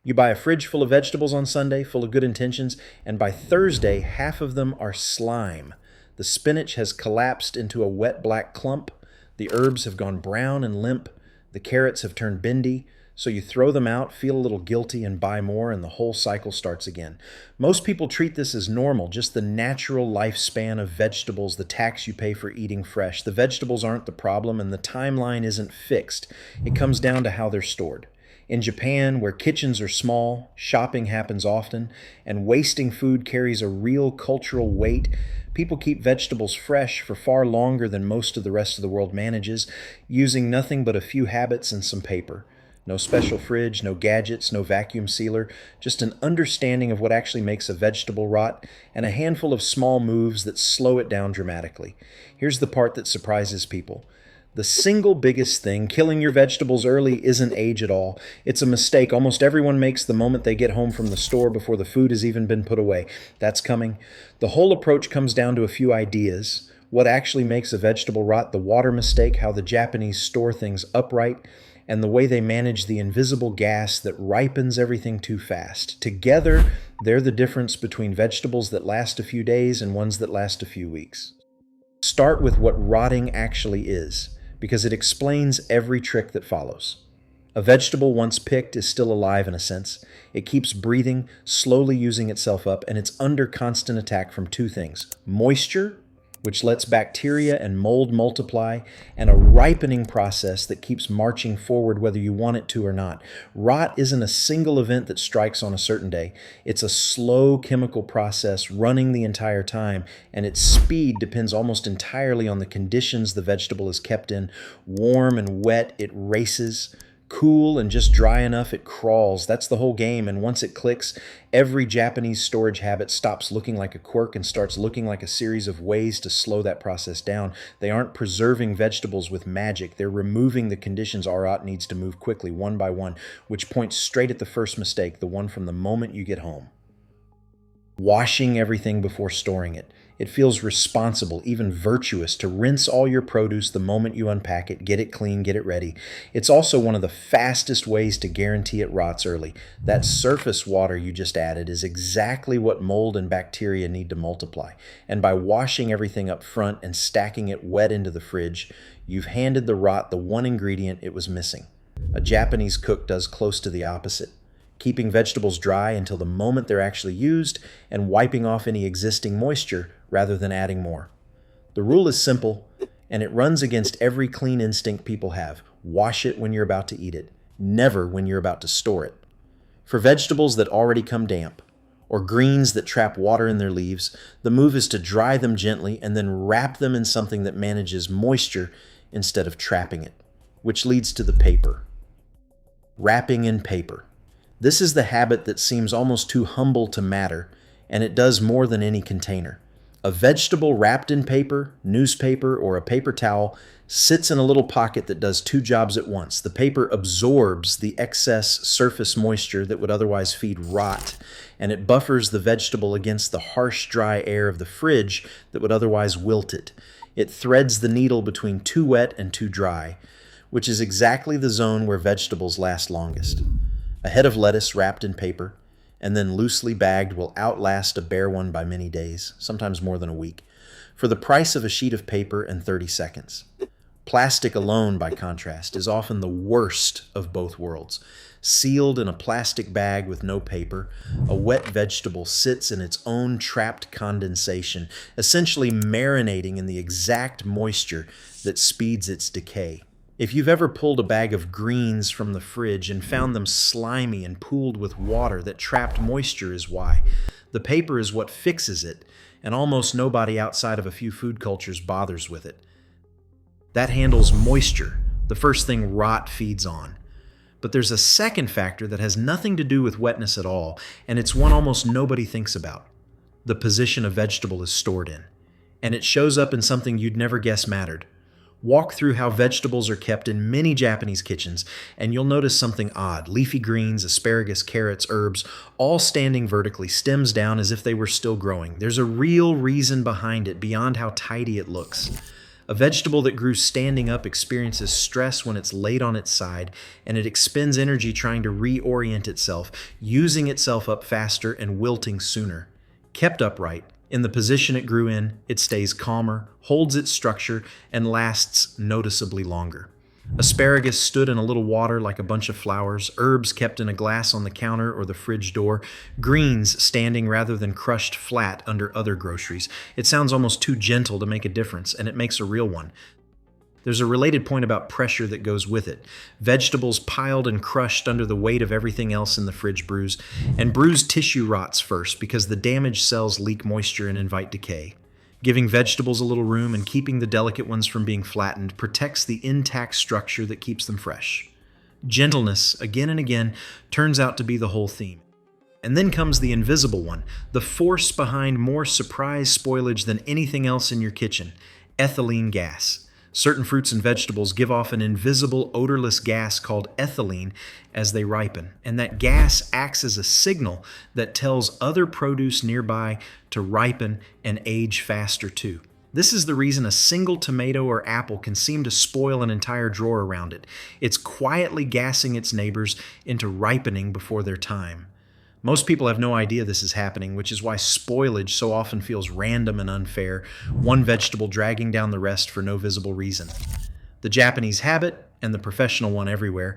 You buy a fridge full of vegetables on Sunday, full of good intentions, and by Thursday, half of them are slime. The spinach has collapsed into a wet black clump, the herbs have gone brown and limp, the carrots have turned bendy, so you throw them out, feel a little guilty, and buy more, and the whole cycle starts again. Most people treat this as normal, just the natural lifespan of vegetables, the tax you pay for eating fresh. The vegetables aren't the problem, and the timeline isn't fixed. It comes down to how they're stored. In Japan, where kitchens are small, shopping happens often, and wasting food carries a real cultural weight, people keep vegetables fresh for far longer than most of the rest of the world manages, using nothing but a few habits and some paper. No special fridge, no gadgets, no vacuum sealer, just an understanding of what actually makes a vegetable rot, and a handful of small moves that slow it down dramatically. Here's the part that surprises people. The single biggest thing killing your vegetables early isn't age at all. It's a mistake almost everyone makes the moment they get home from the store before the food has even been put away. That's coming. The whole approach comes down to a few ideas. What actually makes a vegetable rot, the water mistake, how the Japanese store things upright, and the way they manage the invisible gas that ripens everything too fast. Together, they're the difference between vegetables that last a few days and ones that last a few weeks. Start with what rotting actually is, because it explains every trick that follows. A vegetable once picked is still alive in a sense. It keeps breathing, slowly using itself up, and it's under constant attack from two things: moisture, which lets bacteria and mold multiply, and a ripening process that keeps marching forward whether you want it to or not. Rot isn't a single event that strikes on a certain day. It's a slow chemical process running the entire time, and its speed depends almost entirely on the conditions the vegetable is kept in. Warm and wet, it races. Cool and just dry enough, it crawls. That's the whole game, and once it clicks, every Japanese storage habit stops looking like a quirk and starts looking like a series of ways to slow that process down. They aren't preserving vegetables with magic. They're removing the conditions our rot needs to move quickly, one by one, which points straight at the first mistake, the one from the moment you get home. Washing everything before storing it. It feels responsible, even virtuous, to rinse all your produce the moment you unpack it, get it clean, get it ready. It's also one of the fastest ways to guarantee it rots early. That surface water you just added is exactly what mold and bacteria need to multiply. And by washing everything up front and stacking it wet into the fridge, you've handed the rot the one ingredient it was missing. A Japanese cook does close to the opposite, keeping vegetables dry until the moment they're actually used and wiping off any existing moisture rather than adding more. The rule is simple, and it runs against every clean instinct people have. Wash it when you're about to eat it, never when you're about to store it. For vegetables that already come damp, or greens that trap water in their leaves, the move is to dry them gently and then wrap them in something that manages moisture instead of trapping it, which leads to the paper. Wrapping in paper. This is the habit that seems almost too humble to matter, and it does more than any container. A vegetable wrapped in paper, newspaper, or a paper towel sits in a little pocket that does two jobs at once. The paper absorbs the excess surface moisture that would otherwise feed rot, and it buffers the vegetable against the harsh, dry air of the fridge that would otherwise wilt it. It threads the needle between too wet and too dry, which is exactly the zone where vegetables last longest. A head of lettuce wrapped in paper and then loosely bagged will outlast a bare one by many days, sometimes more than a week, for the price of a sheet of paper and 30 seconds. Plastic alone, by contrast, is often the worst of both worlds. Sealed in a plastic bag with no paper, a wet vegetable sits in its own trapped condensation, essentially marinating in the exact moisture that speeds its decay. If you've ever pulled a bag of greens from the fridge and found them slimy and pooled with water, that trapped moisture is why. The paper is what fixes it, and almost nobody outside of a few food cultures bothers with it. That handles moisture, the first thing rot feeds on. But there's a second factor that has nothing to do with wetness at all, and it's one almost nobody thinks about. The position a vegetable is stored in. And it shows up in something you'd never guess mattered. Walk through how vegetables are kept in many Japanese kitchens, and you'll notice something odd. Leafy greens, asparagus, carrots, herbs, all standing vertically, stems down as if they were still growing. There's a real reason behind it, beyond how tidy it looks. A vegetable that grew standing up experiences stress when it's laid on its side, and it expends energy trying to reorient itself, using itself up faster and wilting sooner. Kept upright, in the position it grew in, it stays calmer, holds its structure, and lasts noticeably longer. Asparagus stood in a little water like a bunch of flowers, herbs kept in a glass on the counter or the fridge door, greens standing rather than crushed flat under other groceries. It sounds almost too gentle to make a difference, and it makes a real one. There's a related point about pressure that goes with it. Vegetables piled and crushed under the weight of everything else in the fridge bruise, and bruised tissue rots first because the damaged cells leak moisture and invite decay. Giving vegetables a little room and keeping the delicate ones from being flattened protects the intact structure that keeps them fresh. Gentleness, again and again, turns out to be the whole theme. And then comes the invisible one, the force behind more surprise spoilage than anything else in your kitchen: ethylene gas. Certain fruits and vegetables give off an invisible, odorless gas called ethylene as they ripen, and that gas acts as a signal that tells other produce nearby to ripen and age faster too. This is the reason a single tomato or apple can seem to spoil an entire drawer around it. It's quietly gassing its neighbors into ripening before their time. Most people have no idea this is happening, which is why spoilage so often feels random and unfair, one vegetable dragging down the rest for no visible reason. The Japanese habit, and the professional one everywhere,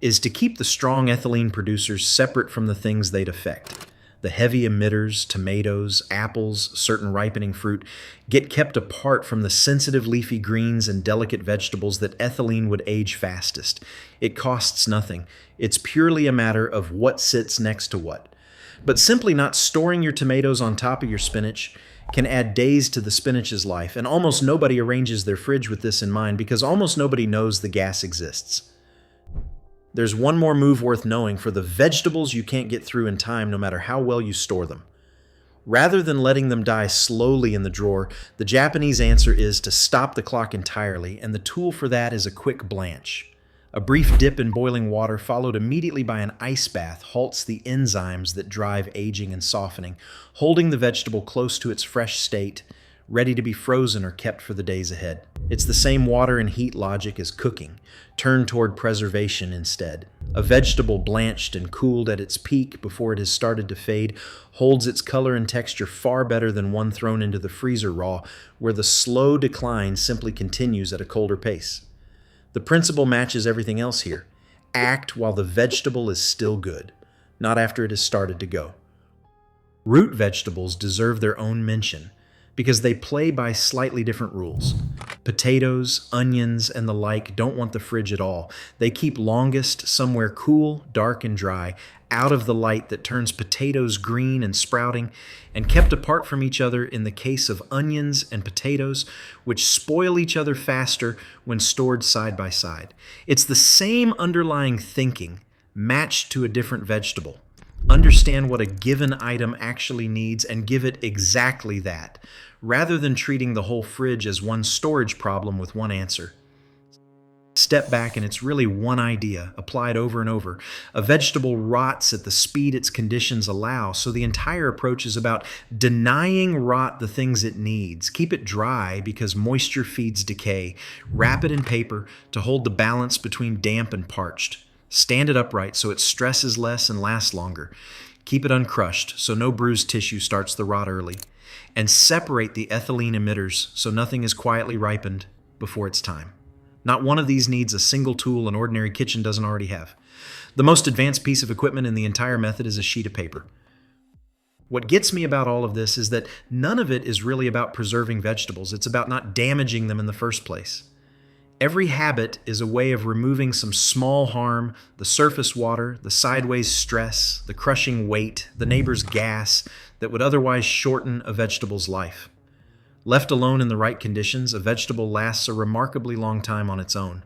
is to keep the strong ethylene producers separate from the things they'd affect. The heavy emitters, tomatoes, apples, certain ripening fruit, get kept apart from the sensitive leafy greens and delicate vegetables that ethylene would age fastest. It costs nothing. It's purely a matter of what sits next to what. But simply not storing your tomatoes on top of your spinach can add days to the spinach's life, and almost nobody arranges their fridge with this in mind because almost nobody knows the gas exists. There's one more move worth knowing for the vegetables you can't get through in time no matter how well you store them. Rather than letting them die slowly in the drawer, the Japanese answer is to stop the clock entirely, and the tool for that is a quick blanch. A brief dip in boiling water followed immediately by an ice bath halts the enzymes that drive aging and softening, holding the vegetable close to its fresh state, ready to be frozen or kept for the days ahead. It's the same water and heat logic as cooking, turned toward preservation instead. A vegetable blanched and cooled at its peak before it has started to fade holds its color and texture far better than one thrown into the freezer raw, where the slow decline simply continues at a colder pace. The principle matches everything else here. Act while the vegetable is still good, not after it has started to go. Root vegetables deserve their own mention, because they play by slightly different rules. Potatoes, onions, and the like don't want the fridge at all. They keep longest somewhere cool, dark, and dry, out of the light that turns potatoes green and sprouting, and kept apart from each other in the case of onions and potatoes, which spoil each other faster when stored side by side. It's the same underlying thinking, matched to a different vegetable. Understand what a given item actually needs and give it exactly that, rather than treating the whole fridge as one storage problem with one answer. Step back and it's really one idea, applied over and over. A vegetable rots at the speed its conditions allow, so the entire approach is about denying rot the things it needs. Keep it dry because moisture feeds decay. Wrap it in paper to hold the balance between damp and parched. Stand it upright so it stresses less and lasts longer. Keep it uncrushed so no bruised tissue starts the rot early. And separate the ethylene emitters so nothing is quietly ripened before it's time. Not one of these needs a single tool an ordinary kitchen doesn't already have. The most advanced piece of equipment in the entire method is a sheet of paper. What gets me about all of this is that none of it is really about preserving vegetables. It's about not damaging them in the first place. Every habit is a way of removing some small harm, the surface water, the sideways stress, the crushing weight, the neighbor's gas that would otherwise shorten a vegetable's life. Left alone in the right conditions, a vegetable lasts a remarkably long time on its own.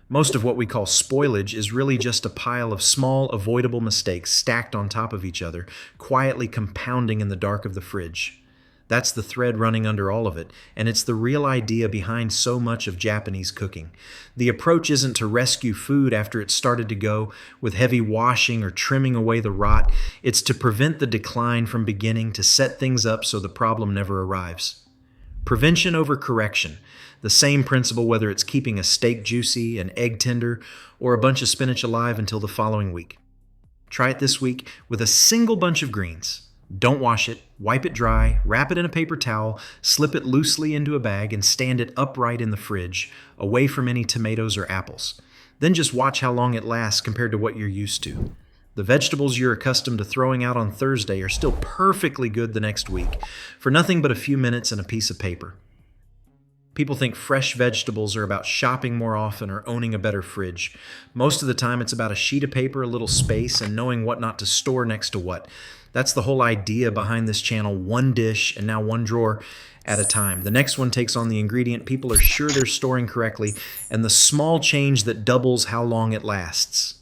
Most of what we call spoilage is really just a pile of small, avoidable mistakes stacked on top of each other, quietly compounding in the dark of the fridge. That's the thread running under all of it, and it's the real idea behind so much of Japanese cooking. The approach isn't to rescue food after it's started to go with heavy washing or trimming away the rot. It's to prevent the decline from beginning, to set things up so the problem never arrives. Prevention over correction. The same principle whether it's keeping a steak juicy, an egg tender, or a bunch of spinach alive until the following week. Try it this week with a single bunch of greens. Don't wash it, wipe it dry, wrap it in a paper towel, slip it loosely into a bag, and stand it upright in the fridge, away from any tomatoes or apples. Then just watch how long it lasts compared to what you're used to. The vegetables you're accustomed to throwing out on Thursday are still perfectly good the next week, for nothing but a few minutes and a piece of paper. People think fresh vegetables are about shopping more often or owning a better fridge. Most of the time it's about a sheet of paper, a little space, and knowing what not to store next to what. That's the whole idea behind this channel, one dish and now one drawer at a time. The next one takes on the ingredient people are sure they're storing correctly and the small change that doubles how long it lasts.